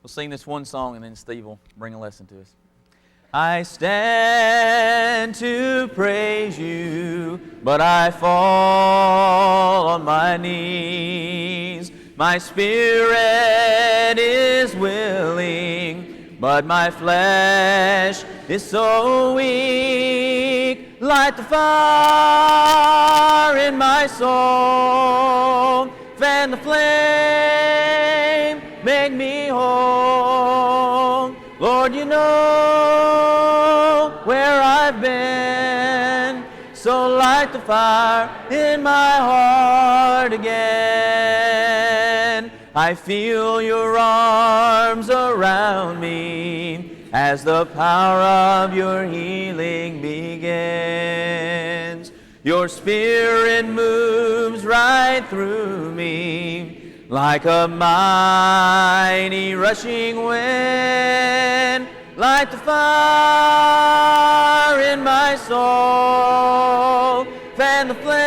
We'll sing this one song and then Steve will bring a lesson to us. I stand to praise you, but I fall on my knees. My spirit is willing, but my flesh is so weak. Light the fire in my soul, fan the flame, make me whole. Lord, you know where I've been, so light the fire in my heart again. I feel your arms around me as the power of your healing begins. Your spirit moves right through me like a mighty rushing wind. Light the fire in my soul, fan the flame,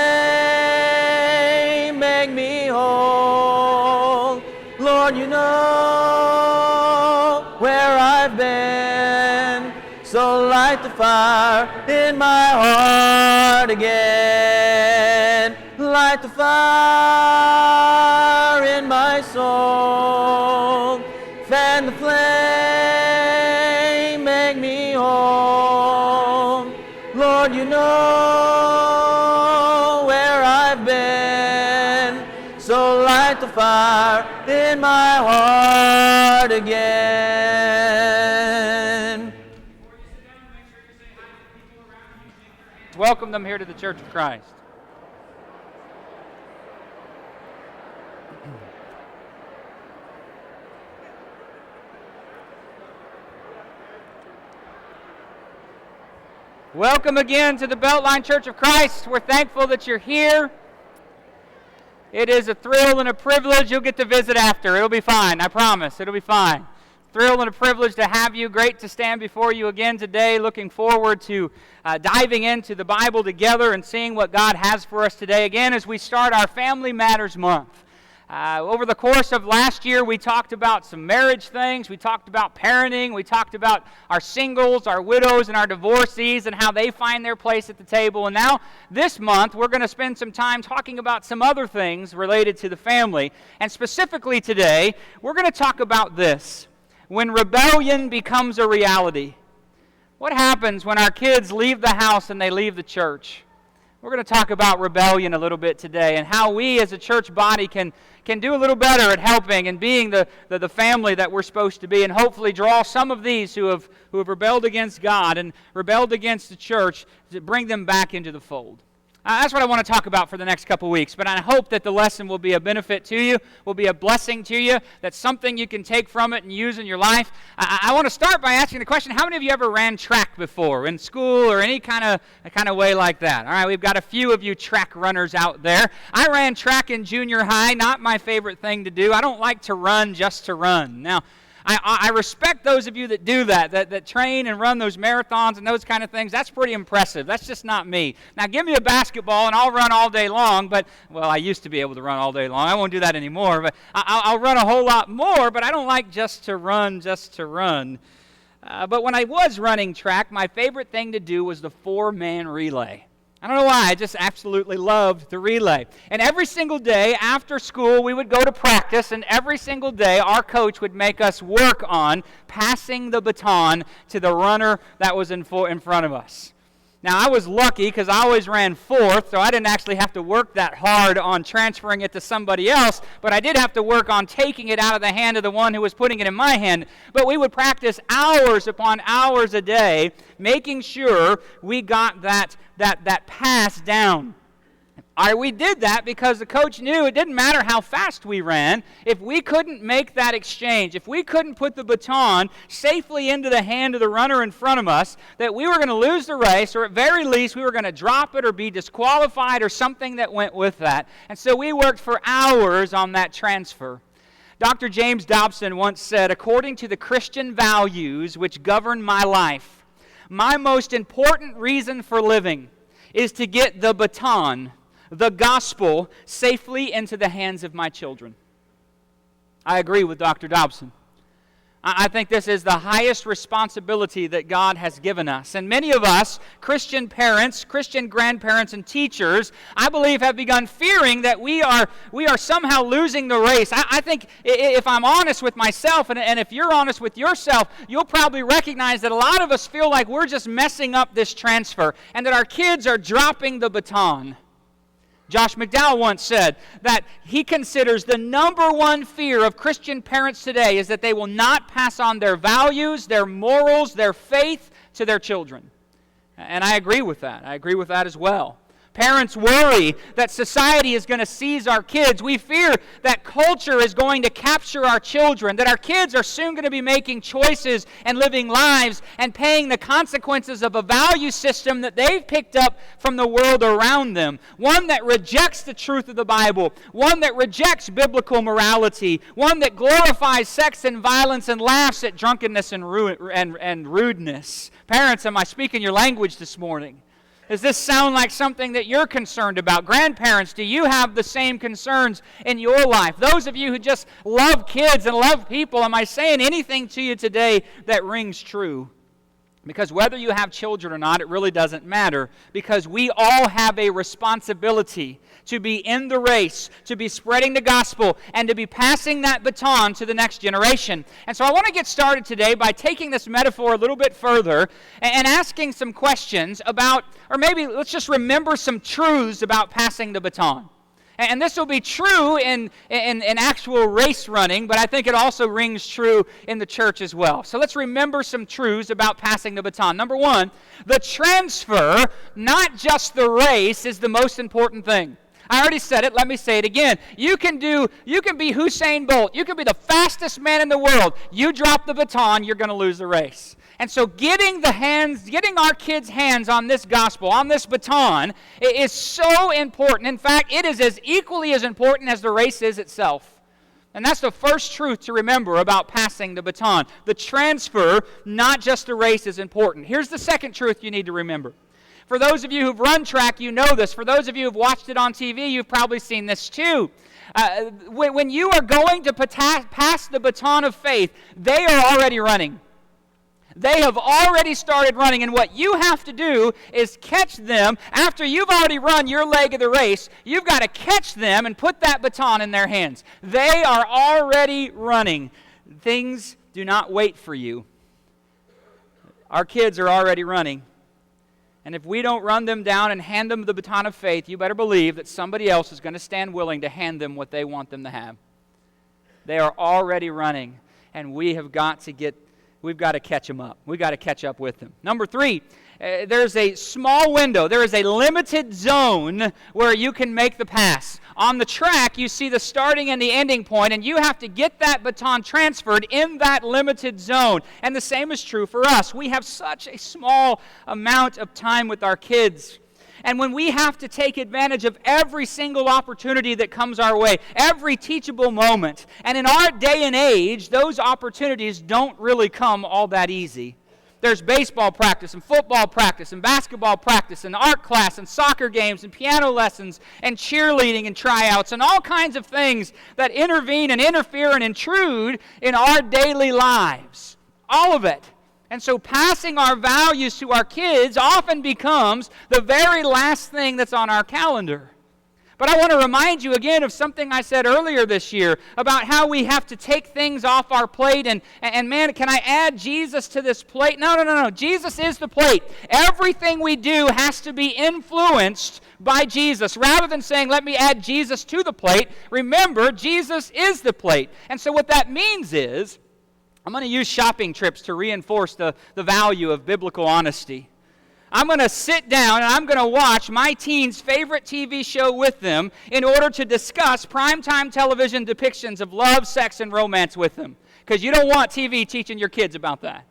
make me whole. Lord, you know where I've been, so light the fire in my heart again. Light the fire in my soul, fan the flame, make me whole. Lord, you know where I've been, so light the fire in my heart again. Welcome them here to the Church of Christ. Welcome again to the Beltline Church of Christ. We're thankful that you're here. It is a thrill and a privilege. You'll get to visit after. It'll be fine. I promise. It'll be fine. Thrill and a privilege to have you. Great to stand before you again today. Looking forward to diving into the Bible together and seeing what God has for us today. Again, as we start our Family Matters Month. Over the course of last year, we talked about some marriage things. We talked about parenting. We talked about our singles, our widows, and our divorcees and how they find their place at the table. And now, this month, we're going to spend some time talking about some other things related to the family. And specifically today, we're going to talk about this. When rebellion becomes a reality. What happens when our kids leave the house and they leave the church? We're going to talk about rebellion a little bit today and how we as a church body can do a little better at helping and being the family that we're supposed to be, and hopefully draw some of these who have rebelled against God and rebelled against the church to bring them back into the fold. That's what I want to talk about for the next couple weeks, but I hope that the lesson will be a benefit to you, will be a blessing to you, that's something you can take from it and use in your life. I want to start by asking the question, how many of you ever ran track before, in school or any kind of way like that? All right, we've got a few of you track runners out there. I ran track in junior high, not my favorite thing to do. I don't like to run just to run. Now, I respect those of you that do that train and run those marathons and those kind of things. That's pretty impressive. That's just not me. Now, give me a basketball and I'll run all day long, but, well, I used to be able to run all day long. I won't do that anymore, but I'll run a whole lot more, but I don't like just to run. But when I was running track, my favorite thing to do was the 4-man relay. I don't know why, I just absolutely loved the relay. And every single day after school, we would go to practice, and every single day our coach would make us work on passing the baton to the runner that was in front of us. Now, I was lucky because I always ran fourth, so I didn't actually have to work that hard on transferring it to somebody else, but I did have to work on taking it out of the hand of the one who was putting it in my hand. But we would practice hours upon hours a day, making sure we got that pass down. We did that because the coach knew it didn't matter how fast we ran. If we couldn't make that exchange, if we couldn't put the baton safely into the hand of the runner in front of us, that we were going to lose the race, or at very least we were going to drop it or be disqualified or something that went with that. And so we worked for hours on that transfer. Dr. James Dobson once said, "According to the Christian values which govern my life, my most important reason for living is to get the baton, the gospel, safely into the hands of my children." I agree with Dr. Dobson. I think this is the highest responsibility that God has given us. And many of us, Christian parents, Christian grandparents, and teachers, I believe have begun fearing that we are somehow losing the race. I think if I'm honest with myself, and if you're honest with yourself, you'll probably recognize that a lot of us feel like we're just messing up this transfer and that our kids are dropping the baton. Josh McDowell once said that he considers the number one fear of Christian parents today is that they will not pass on their values, their morals, their faith to their children. And I agree with that. I agree with that as well. Parents worry that society is going to seize our kids. We fear that culture is going to capture our children, that our kids are soon going to be making choices and living lives and paying the consequences of a value system that they've picked up from the world around them. One that rejects the truth of the Bible, one that rejects biblical morality, one that glorifies sex and violence and laughs at drunkenness and rudeness. Parents, am I speaking your language this morning? Does this sound like something that you're concerned about? Grandparents, do you have the same concerns in your life? Those of you who just love kids and love people, am I saying anything to you today that rings true? Because whether you have children or not, it really doesn't matter, because we all have a responsibility to be in the race, to be spreading the gospel, and to be passing that baton to the next generation. And so I want to get started today by taking this metaphor a little bit further and asking some questions about, or maybe let's just remember some truths about passing the baton. And this will be true in actual race running, but I think it also rings true in the church as well. So let's remember some truths about passing the baton. Number one, the transfer, not just the race, is the most important thing. I already said it, let me say it again. You can be Usain Bolt. You can be the fastest man in the world. You drop the baton, you're going to lose the race. And so getting our kids' hands on this gospel, on this baton, is so important. In fact, it is as equally as important as the race is itself. And that's the first truth to remember about passing the baton. The transfer, not just the race, is important. Here's the second truth you need to remember. For those of you who've run track, you know this. For those of you who've watched it on TV, you've probably seen this too. When you are going to pass the baton of faith, they are already running. They have already started running, and what you have to do is catch them. After you've already run your leg of the race, you've got to catch them and put that baton in their hands. They are already running. Things do not wait for you. Our kids are already running. And if we don't run them down and hand them the baton of faith, you better believe that somebody else is going to stand willing to hand them what they want them to have. They are already running, and we've got to catch them up. We've got to catch up with them. Number three, there's a small window. There is a limited zone where you can make the pass. On the track, you see the starting and the ending point, and you have to get that baton transferred in that limited zone. And the same is true for us. We have such a small amount of time with our kids. And when we have to take advantage of every single opportunity that comes our way, every teachable moment, and in our day and age, those opportunities don't really come all that easy. There's baseball practice and football practice and basketball practice and art class and soccer games and piano lessons and cheerleading and tryouts and all kinds of things that intervene and interfere and intrude in our daily lives. All of it. And so passing our values to our kids often becomes the very last thing that's on our calendar. But I want to remind you again of something I said earlier this year about how we have to take things off our plate and man, can I add Jesus to this plate? No. Jesus is the plate. Everything we do has to be influenced by Jesus. Rather than saying, let me add Jesus to the plate, remember, Jesus is the plate. And so what that means is, I'm going to use shopping trips to reinforce the value of biblical honesty. I'm going to sit down and I'm going to watch my teen's favorite TV show with them in order to discuss primetime television depictions of love, sex, and romance with them. Because you don't want TV teaching your kids about that.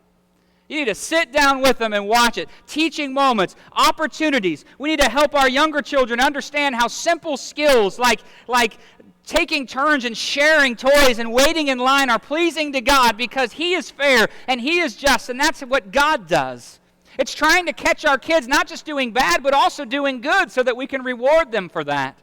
You need to sit down with them and watch it. Teaching moments, opportunities. We need to help our younger children understand how simple skills like taking turns and sharing toys and waiting in line are pleasing to God because He is fair and He is just, and that's what God does. It's trying to catch our kids not just doing bad, but also doing good so that we can reward them for that.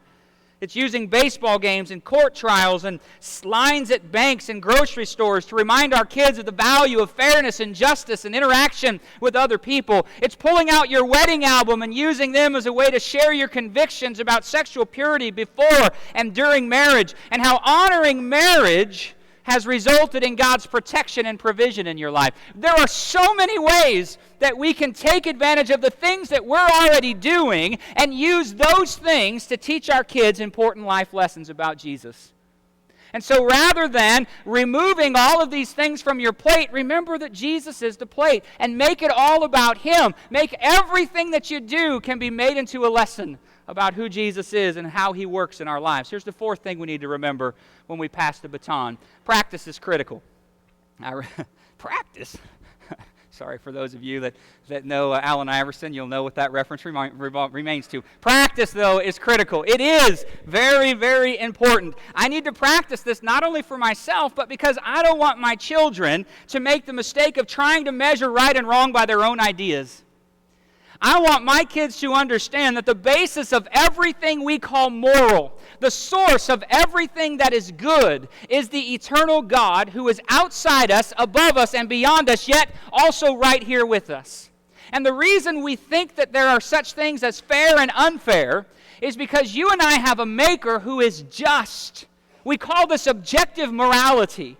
It's using baseball games and court trials and lines at banks and grocery stores to remind our kids of the value of fairness and justice and interaction with other people. It's pulling out your wedding album and using them as a way to share your convictions about sexual purity before and during marriage, and how honoring marriage has resulted in God's protection and provision in your life. There are so many ways that we can take advantage of the things that we're already doing and use those things to teach our kids important life lessons about Jesus. And so rather than removing all of these things from your plate, remember that Jesus is the plate and make it all about Him. Make everything that you do can be made into a lesson about who Jesus is and how He works in our lives. Here's the fourth thing we need to remember when we pass the baton. Practice is critical. Practice? Sorry for those of you that know Allen Iverson, you'll know what that reference remains to. Practice, though, is critical. It is very, very important. I need to practice this not only for myself, but because I don't want my children to make the mistake of trying to measure right and wrong by their own ideas. I want my kids to understand that the basis of everything we call moral, the source of everything that is good, is the eternal God who is outside us, above us, and beyond us, yet also right here with us. And the reason we think that there are such things as fair and unfair is because you and I have a Maker who is just. We call this objective morality.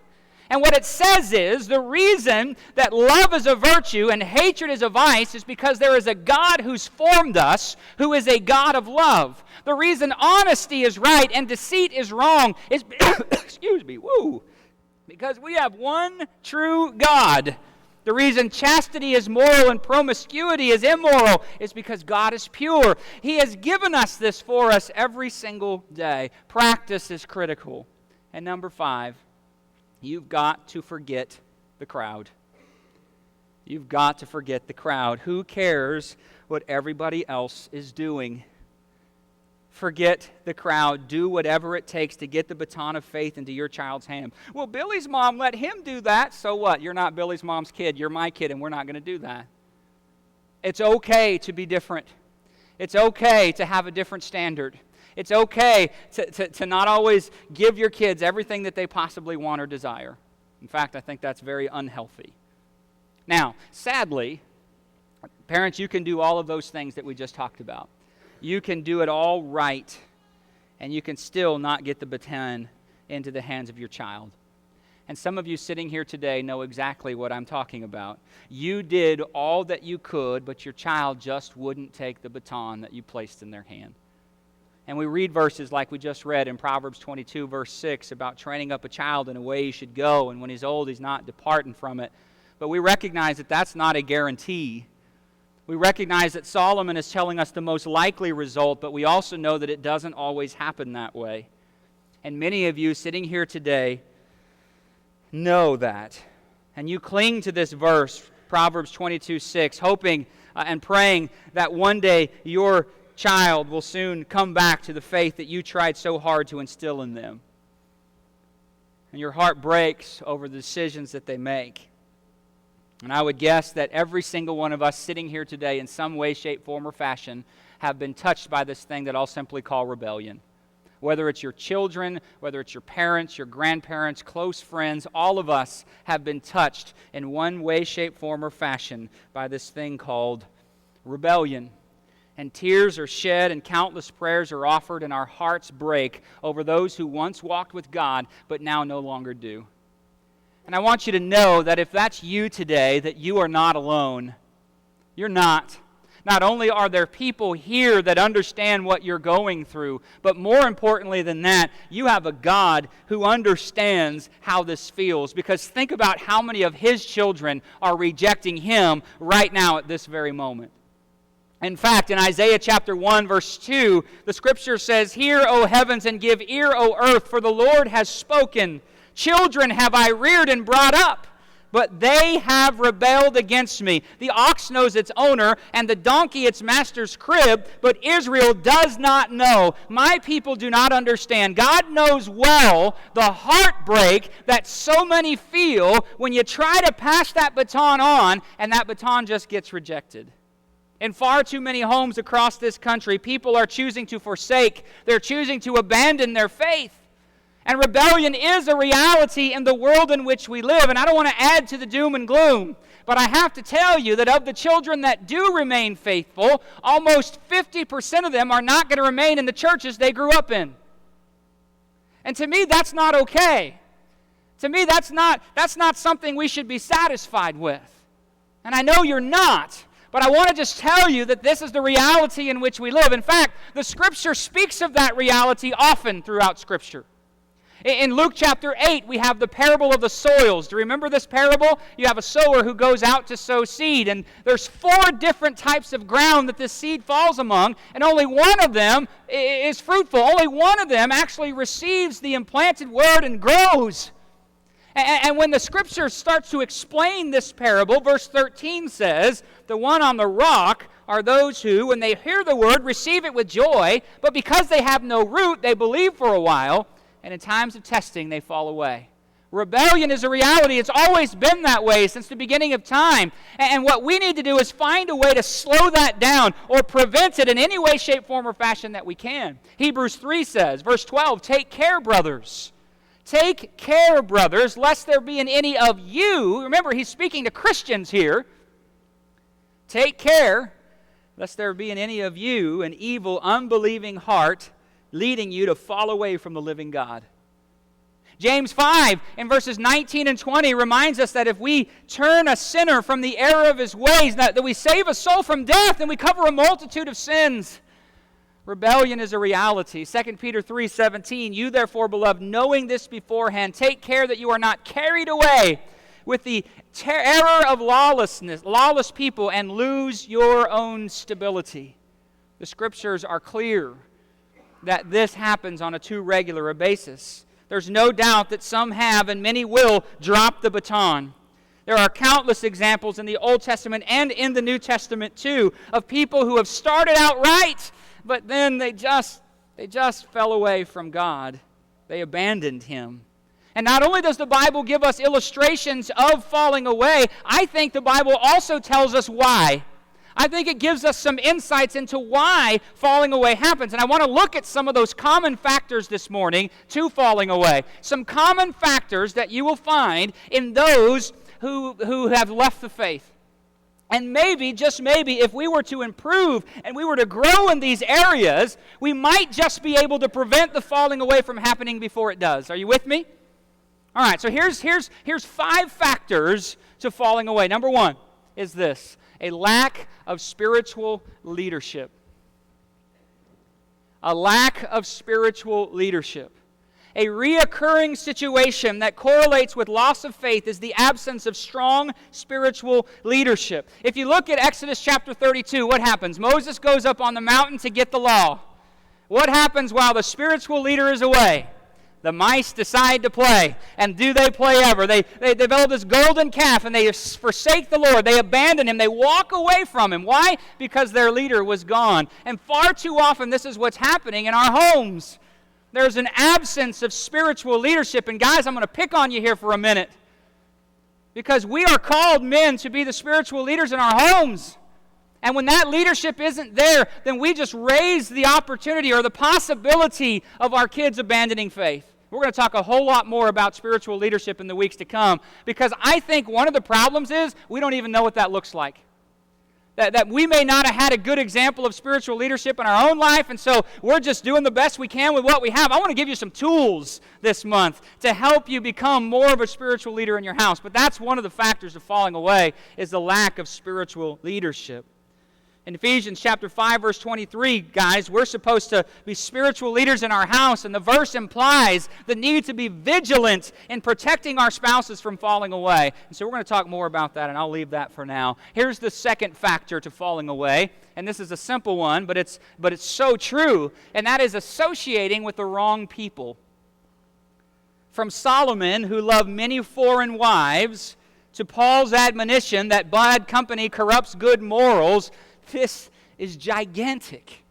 And what it says is the reason that love is a virtue and hatred is a vice is because there is a God who's formed us, who is a God of love. The reason honesty is right and deceit is wrong is because we have one true God. The reason chastity is moral and promiscuity is immoral is because God is pure. He has given us this for us every single day. Practice is critical. And number 5, you've got to forget the crowd. You've got to forget the crowd. Who cares what everybody else is doing? Forget the crowd. Do whatever it takes to get the baton of faith into your child's hand. Well, Billy's mom let him do that. So what? You're not Billy's mom's kid. You're my kid, and we're not going to do that. It's okay to be different. It's okay to have a different standard. It's okay to not always give your kids everything that they possibly want or desire. In fact, I think that's very unhealthy. Now, sadly, parents, you can do all of those things that we just talked about. You can do it all right, and you can still not get the baton into the hands of your child. And some of you sitting here today know exactly what I'm talking about. You did all that you could, but your child just wouldn't take the baton that you placed in their hand. And we read verses like we just read in Proverbs 22, verse 6, about training up a child in a way he should go, and when he's old, he's not departing from it. But we recognize that that's not a guarantee. We recognize that Solomon is telling us the most likely result, but we also know that it doesn't always happen that way. And many of you sitting here today know that. And you cling to this verse, Proverbs 22, 6, hoping and praying that one day your child will soon come back to the faith that you tried so hard to instill in them. And your heart breaks over the decisions that they make. And I would guess that every single one of us sitting here today in some way, shape, form, or fashion have been touched by this thing that I'll simply call rebellion. Whether it's your children, whether it's your parents, your grandparents, close friends, all of us have been touched in one way, shape, form, or fashion by this thing called rebellion. And tears are shed and countless prayers are offered and our hearts break over those who once walked with God but now no longer do. And I want you to know that if that's you today, that you are not alone. You're not. Not only are there people here that understand what you're going through, but more importantly than that, you have a God who understands how this feels. Because think about how many of His children are rejecting Him right now at this very moment. In fact, in Isaiah chapter 1, verse 2, the Scripture says, "Hear, O heavens, and give ear, O earth, for the Lord has spoken. Children have I reared and brought up, but they have rebelled against me. The ox knows its owner, and the donkey its master's crib, but Israel does not know. My people do not understand." God knows well the heartbreak that so many feel when you try to pass that baton on, and that baton just gets rejected. In far too many homes across this country, people are choosing to forsake, they're choosing to abandon their faith. And rebellion is a reality in the world in which we live. And I don't want to add to the doom and gloom, but I have to tell you that of the children that do remain faithful, almost 50% of them are not going to remain in the churches they grew up in. And to me, that's not okay. To me, that's not something we should be satisfied with. And I know you're not. But I want to just tell you that this is the reality in which we live. In fact, the Scripture speaks of that reality often throughout Scripture. In Luke chapter 8, we have the parable of the soils. Do you remember this parable? You have a sower who goes out to sow seed, and there's 4 different types of ground that this seed falls among, and only one of them is fruitful. Only one of them actually receives the implanted word and grows. And when the Scripture starts to explain this parable, verse 13 says, the one on the rock are those who, when they hear the word, receive it with joy, but because they have no root, they believe for a while, and in times of testing, they fall away. Rebellion is a reality. It's always been that way since the beginning of time. And what we need to do is find a way to slow that down or prevent it in any way, shape, form, or fashion that we can. Hebrews 3 says, verse 12, take care, brothers. Take care, brothers, lest there be in any of you, remember he's speaking to Christians here, take care, lest there be in any of you an evil, unbelieving heart, leading you to fall away from the living God. James 5, in verses 19 and 20, reminds us that if we turn a sinner from the error of his ways, that we save a soul from death, and we cover a multitude of sins. Rebellion is a reality. 2 Peter 3:17, you therefore, beloved, knowing this beforehand, take care that you are not carried away with the error of lawless people, and lose your own stability. The Scriptures are clear that this happens on a too regular a basis. There's no doubt that some have and many will drop the baton. There are countless examples in the Old Testament and in the New Testament too of people who have started out right, but then they just fell away from God. They abandoned Him. And not only does the Bible give us illustrations of falling away, I think the Bible also tells us why. I think it gives us some insights into why falling away happens. And I want to look at some of those common factors this morning to falling away. Some common factors that you will find in those who have left the faith. And maybe, just maybe, if we were to improve and we were to grow in these areas, we might just be able to prevent the falling away from happening before it does. Are you with me? All right, so here's 5 factors to falling away. Number 1 is this: a lack of spiritual leadership. A lack of spiritual leadership. A reoccurring situation that correlates with loss of faith is the absence of strong spiritual leadership. If you look at Exodus chapter 32, what happens? Moses goes up on the mountain to get the law. What happens while the spiritual leader is away? The mice decide to play. And do they play ever? They develop this golden calf and they forsake the Lord. They abandon Him. They walk away from Him. Why? Because their leader was gone. And far too often this is what's happening in our homes. There's an absence of spiritual leadership. And guys, I'm going to pick on you here for a minute. Because we are called men to be the spiritual leaders in our homes. And when that leadership isn't there, then we just raise the opportunity or the possibility of our kids abandoning faith. We're going to talk a whole lot more about spiritual leadership in the weeks to come, because I think one of the problems is we don't even know what that looks like. That we may not have had a good example of spiritual leadership in our own life, and so we're just doing the best we can with what we have. I want to give you some tools this month to help you become more of a spiritual leader in your house. But that's one of the factors of falling away, is the lack of spiritual leadership. In Ephesians chapter 5, verse 23, guys, we're supposed to be spiritual leaders in our house, and the verse implies the need to be vigilant in protecting our spouses from falling away. And so we're going to talk more about that, and I'll leave that for now. Here's the second factor to falling away, and this is a simple one, but it's so true, and that is associating with the wrong people. From Solomon, who loved many foreign wives, to Paul's admonition that bad company corrupts good morals, this is gigantic.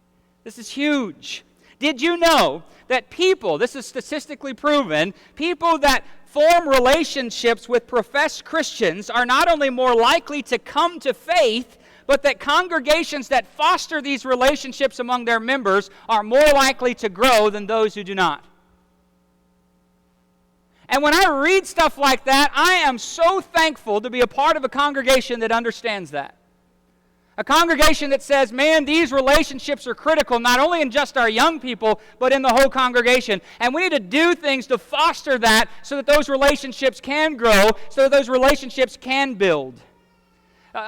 This is huge. Did you know that people, this is statistically proven, people that form relationships with professed Christians are not only more likely to come to faith, but that congregations that foster these relationships among their members are more likely to grow than those who do not. And when I read stuff like that, I am so thankful to be a part of a congregation that understands that. A congregation that says, man, these relationships are critical, not only in just our young people, but in the whole congregation. And we need to do things to foster that so that those relationships can grow, so that those relationships can build.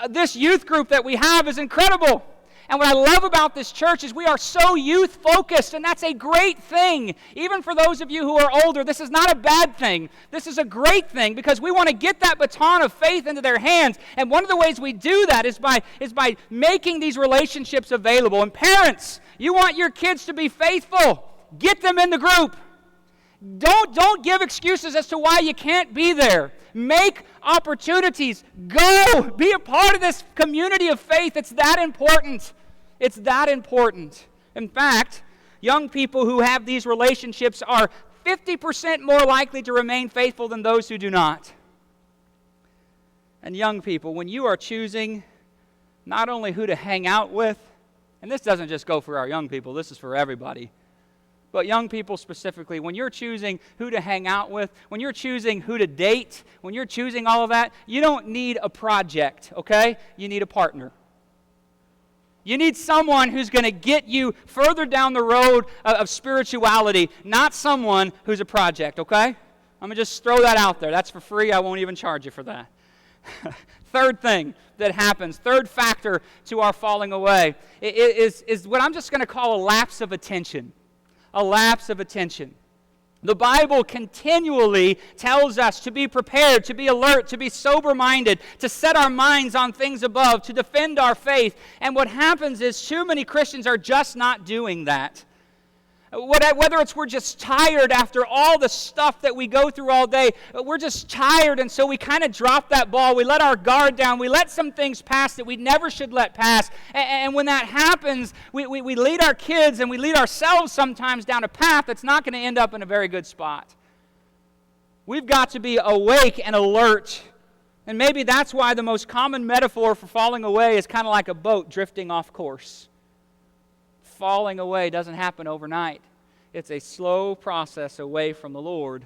This youth group that we have is incredible. And what I love about this church is we are so youth-focused, and that's a great thing. Even for those of you who are older, this is not a bad thing. This is a great thing because we want to get that baton of faith into their hands. And one of the ways we do that is by making these relationships available. And parents, you want your kids to be faithful. Get them in the group. Don't give excuses as to why you can't be there. Make opportunities. Go. Be a part of this community of faith. It's that important. It's that important. In fact, young people who have these relationships are 50% more likely to remain faithful than those who do not. And young people, when you are choosing not only who to hang out with, and this doesn't just go for our young people, this is for everybody, but young people specifically, when you're choosing who to hang out with, when you're choosing who to date, when you're choosing all of that, you don't need a project, okay? You need a partner. You need someone who's going to get you further down the road of spirituality, not someone who's a project, okay? I'm going to just throw that out there. That's for free. I won't even charge you for that. Third thing that happens, third factor to our falling away is what I'm just going to call a lapse of attention. A lapse of attention. The Bible continually tells us to be prepared, to be alert, to be sober-minded, to set our minds on things above, to defend our faith. And what happens is too many Christians are just not doing that. Whether it's we're just tired after all the stuff that we go through all day, we're just tired, and so we kind of drop that ball. We let our guard down. We let some things pass that we never should let pass. And when that happens, we lead our kids and we lead ourselves sometimes down a path that's not going to end up in a very good spot. We've got to be awake and alert. And maybe that's why the most common metaphor for falling away is kind of like a boat drifting off course. Falling away doesn't happen overnight. It's a slow process away from the Lord.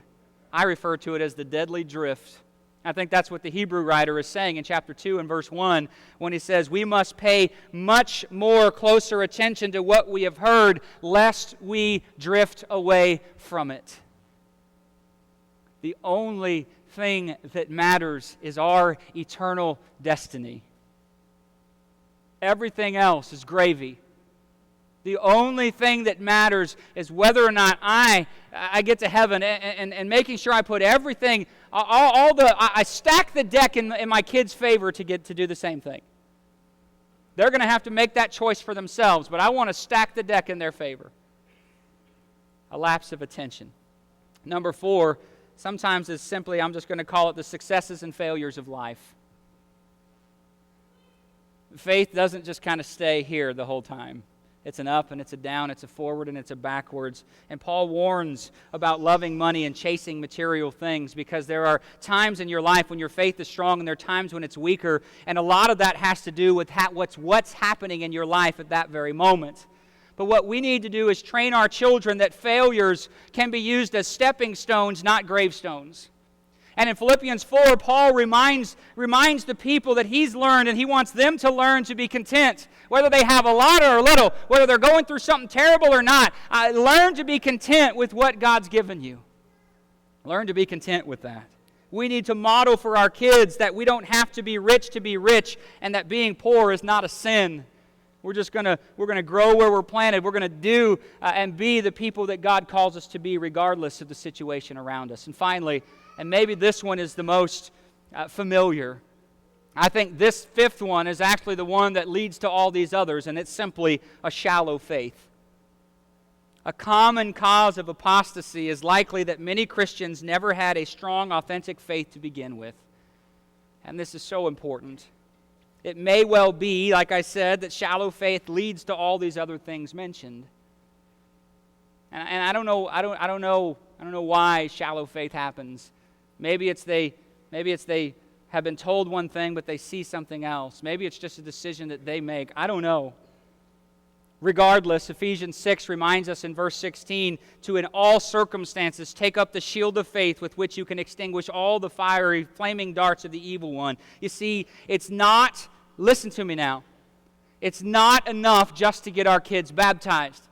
I refer to it as the deadly drift. I think that's what the Hebrew writer is saying in chapter 2 and verse 1 when he says, we must pay much more closer attention to what we have heard, lest we drift away from it. The only thing that matters is our eternal destiny. Everything else is gravy. The only thing that matters is whether or not I get to heaven and making sure I put everything, I stack the deck in my kids' favor to do the same thing. They're going to have to make that choice for themselves, but I want to stack the deck in their favor. A lapse of attention. Number 4, sometimes is simply, I'm just going to call it the successes and failures of life. Faith doesn't just kind of stay here the whole time. It's an up and it's a down, it's a forward and it's a backwards. And Paul warns about loving money and chasing material things because there are times in your life when your faith is strong and there are times when it's weaker. And a lot of that has to do with what's happening in your life at that very moment. But what we need to do is train our children that failures can be used as stepping stones, not gravestones. And in Philippians 4, Paul reminds the people that he's learned, and he wants them to learn to be content, whether they have a lot or a little, whether they're going through something terrible or not. Learn to be content with what God's given you. Learn to be content with that. We need to model for our kids that we don't have to be rich, and that being poor is not a sin. We're going to grow where we're planted. We're going to do and be the people that God calls us to be, regardless of the situation around us. And finally, and maybe this one is the most familiar, I think this 5th one is actually the one that leads to all these others, and it's simply a shallow faith. A common cause of apostasy is likely that many Christians never had a strong, authentic faith to begin with. And this is so important. It may well be, like I said, that shallow faith leads to all these other things mentioned. And I don't know why shallow faith happens. Maybe it's they have been told one thing, but they see something else. Maybe it's just a decision that they make. I don't know. Regardless, Ephesians 6 reminds us in verse 16 to in all circumstances take up the shield of faith with which you can extinguish all the fiery, flaming darts of the evil one. You see, it's not, listen to me now, it's not enough just to get our kids baptized.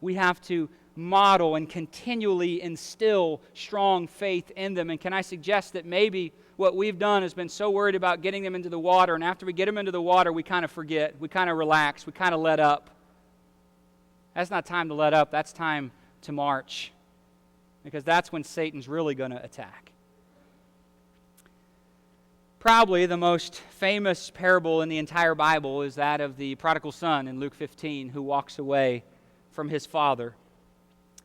We have to model and continually instill strong faith in them. And can I suggest that maybe what we've done has been so worried about getting them into the water, and after we get them into the water, we kind of forget, we kind of relax, we kind of let up. That's not time to let up, that's time to march, because that's when Satan's really going to attack. Probably the most famous parable in the entire Bible is that of the prodigal son in Luke 15 who walks away from his father.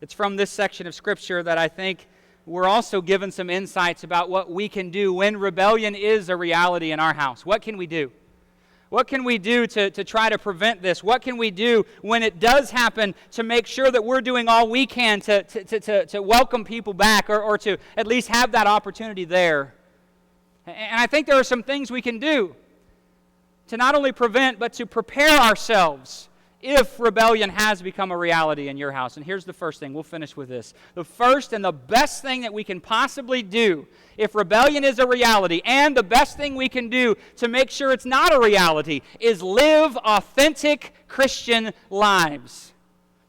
It's from this section of Scripture that I think we're also given some insights about what we can do when rebellion is a reality in our house. What can we do? What can we do to try to prevent this? What can we do when it does happen to make sure that we're doing all we can to welcome people back or to at least have that opportunity there? And I think there are some things we can do to not only prevent but to prepare ourselves if rebellion has become a reality in your house. And here's the first thing. We'll finish with this. The first and the best thing that we can possibly do if rebellion is a reality, and the best thing we can do to make sure it's not a reality, is live authentic Christian lives.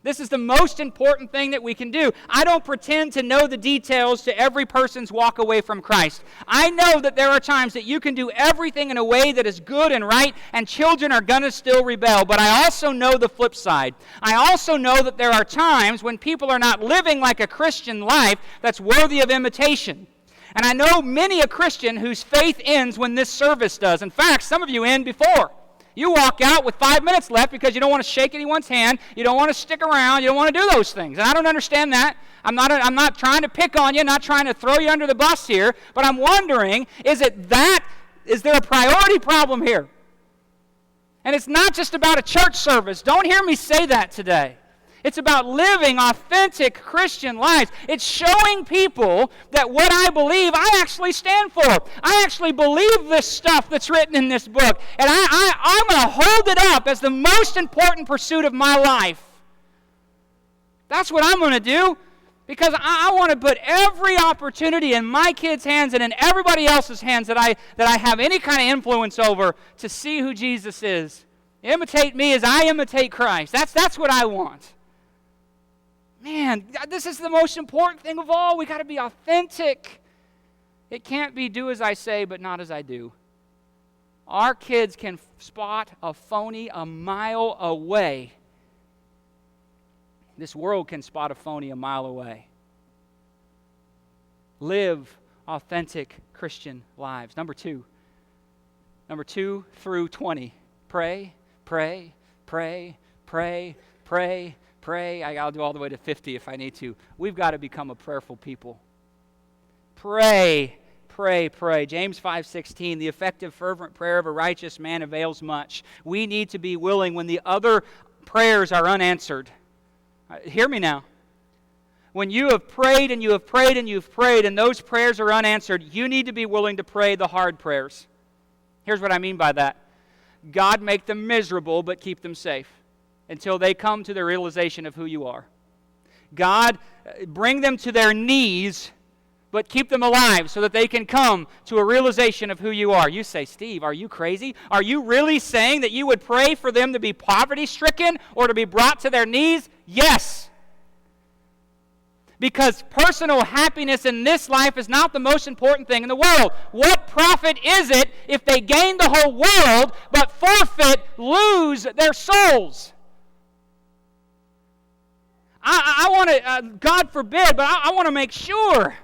This is the most important thing that we can do. I don't pretend to know the details to every person's walk away from Christ. I know that there are times that you can do everything in a way that is good and right, and children are going to still rebel. But I also know the flip side. I also know that there are times when people are not living like a Christian life that's worthy of imitation. And I know many a Christian whose faith ends when this service does. In fact, some of you end before. You walk out with 5 minutes left because you don't want to shake anyone's hand, you don't want to stick around, you don't want to do those things. And I don't understand that. I'm not trying to pick on you, not trying to throw you under the bus here, but I'm wondering, is there a priority problem here? And it's not just about a church service. Don't hear me say that today. It's about living authentic Christian lives. It's showing people that what I believe, I actually stand for. I actually believe this stuff that's written in this book. And I'm going to hold it up as the most important pursuit of my life. That's what I'm going to do, because I want to put every opportunity in my kids' hands and in everybody else's hands that I have any kind of influence over to see who Jesus is. Imitate me as I imitate Christ. That's what I want. Man, this is the most important thing of all. We got to be authentic. It can't be do as I say, but not as I do. Our kids can spot a phony a mile away. This world can spot a phony a mile away. Live authentic Christian lives. Number 2 through 20. Pray, pray, pray, pray, pray, pray. I'll do all the way to 50 if I need to. We've got to become a prayerful people. Pray, pray, pray. James 5:16, the effective fervent prayer of a righteous man avails much. We need to be willing when the other prayers are unanswered. Hear me now. When you have prayed and you have prayed and you've prayed and those prayers are unanswered, you need to be willing to pray the hard prayers. Here's what I mean by that. God, make them miserable, but keep them safe until they come to the realization of who you are. God, bring them to their knees, but keep them alive so that they can come to a realization of who you are. You say, Steve, are you crazy? Are you really saying that you would pray for them to be poverty-stricken or to be brought to their knees? Yes. Because personal happiness in this life is not the most important thing in the world. What profit is it if they gain the whole world but forfeit, lose their souls? I want to, God forbid, but I want to make sure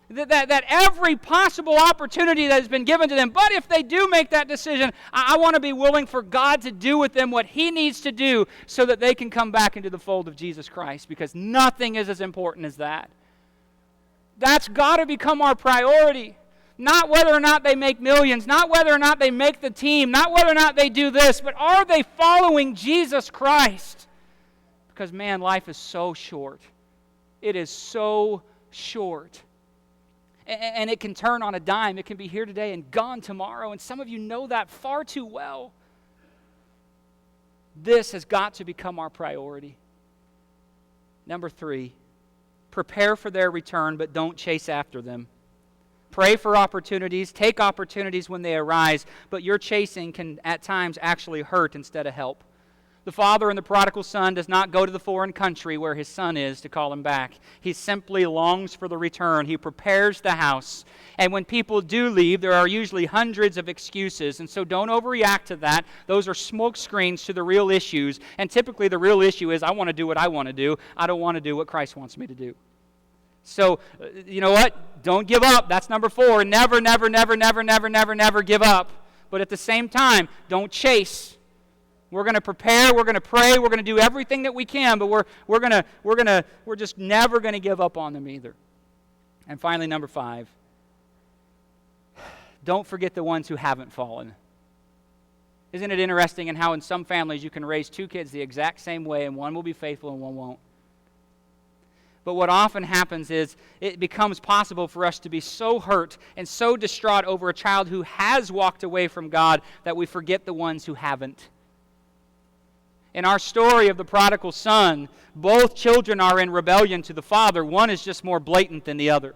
that every possible opportunity that has been given to them, but if they do make that decision, I want to be willing for God to do with them what He needs to do so that they can come back into the fold of Jesus Christ, because nothing is as important as that. That's got to become our priority. Not whether or not they make millions, not whether or not they make the team, not whether or not they do this, but are they following Jesus Christ? Because, man, life is so short. It is so short. And it can turn on a dime. It can be here today and gone tomorrow. And some of you know that far too well. This has got to become our priority. Number 3, prepare for their return, but don't chase after them. Pray for opportunities, take opportunities when they arise, but your chasing can at times actually hurt instead of help. The father in the prodigal son does not go to the foreign country where his son is to call him back. He simply longs for the return. He prepares the house. And when people do leave, there are usually hundreds of excuses. And so don't overreact to that. Those are smoke screens to the real issues. And typically the real issue is, I want to do what I want to do. I don't want to do what Christ wants me to do. So, you know what? Don't give up. That's number 4. Never, never, never, never, never, never, never give up. But at the same time, don't chase. We're going to prepare, we're going to pray, we're going to do everything that we can, but we're just never going to give up on them either. And finally, number 5, don't forget the ones who haven't fallen. Isn't it interesting in how in some families you can raise 2 kids the exact same way and one will be faithful and one won't? But what often happens is it becomes possible for us to be so hurt and so distraught over a child who has walked away from God that we forget the ones who haven't. In our story of the prodigal son, both children are in rebellion to the father. One is just more blatant than the other.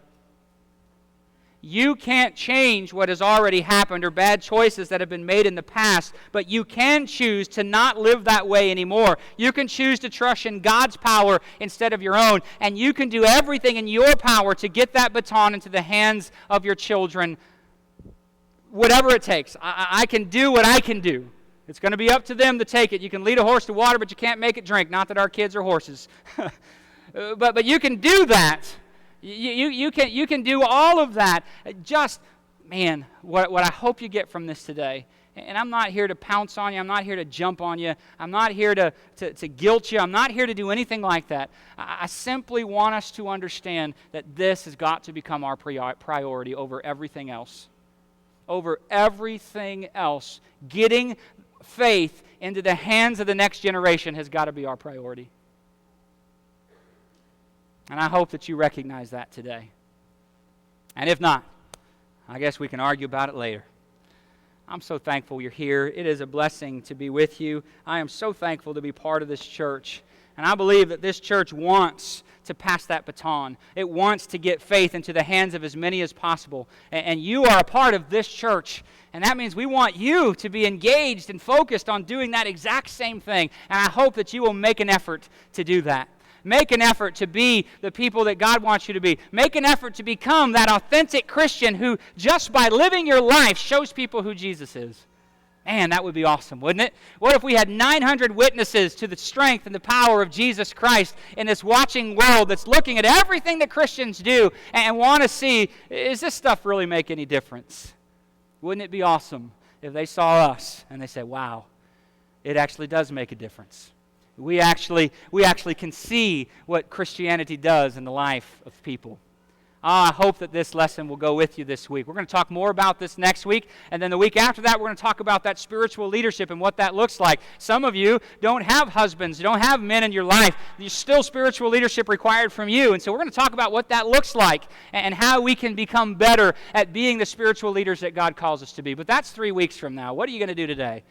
You can't change what has already happened or bad choices that have been made in the past, but you can choose to not live that way anymore. You can choose to trust in God's power instead of your own, and you can do everything in your power to get that baton into the hands of your children, whatever it takes. I can do what I can do. It's going to be up to them to take it. You can lead a horse to water, but you can't make it drink. Not that our kids are horses. but you can do that. You can do all of that. Just, man, what I hope you get from this today, and I'm not here to pounce on you. I'm not here to jump on you. I'm not here to guilt you. I'm not here to do anything like that. I simply want us to understand that this has got to become our priority over everything else. Over everything else. Getting faith into the hands of the next generation has got to be our priority. And I hope that you recognize that today. And if not, I guess we can argue about it later. I'm so thankful you're here. It is a blessing to be with you. I am so thankful to be part of this church. And I believe that this church wants to pass that baton. It wants to get faith into the hands of as many as possible. And you are a part of this church. And that means we want you to be engaged and focused on doing that exact same thing. And I hope that you will make an effort to do that. Make an effort to be the people that God wants you to be. Make an effort to become that authentic Christian who, just by living your life, shows people who Jesus is. Man, that would be awesome, wouldn't it? What if we had 900 witnesses to the strength and the power of Jesus Christ in this watching world that's looking at everything that Christians do and want to see, is this stuff really make any difference? Wouldn't it be awesome if they saw us and they said, wow, it actually does make a difference. We actually can see what Christianity does in the life of people. I hope that this lesson will go with you this week. We're going to talk more about this next week, and then the week after that, we're going to talk about that spiritual leadership and what that looks like. Some of you don't have husbands, you don't have men in your life. There's still spiritual leadership required from you, and so we're going to talk about what that looks like and how we can become better at being the spiritual leaders that God calls us to be. But that's 3 weeks from now. What are you going to do today?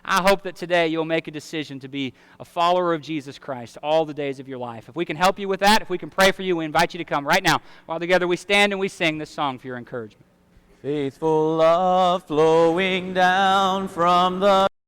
I hope that today you'll make a decision to be a follower of Jesus Christ all the days of your life. If we can help you with that, if we can pray for you, we invite you to come right now. While together we stand and we sing this song for your encouragement. Faithful love flowing down from the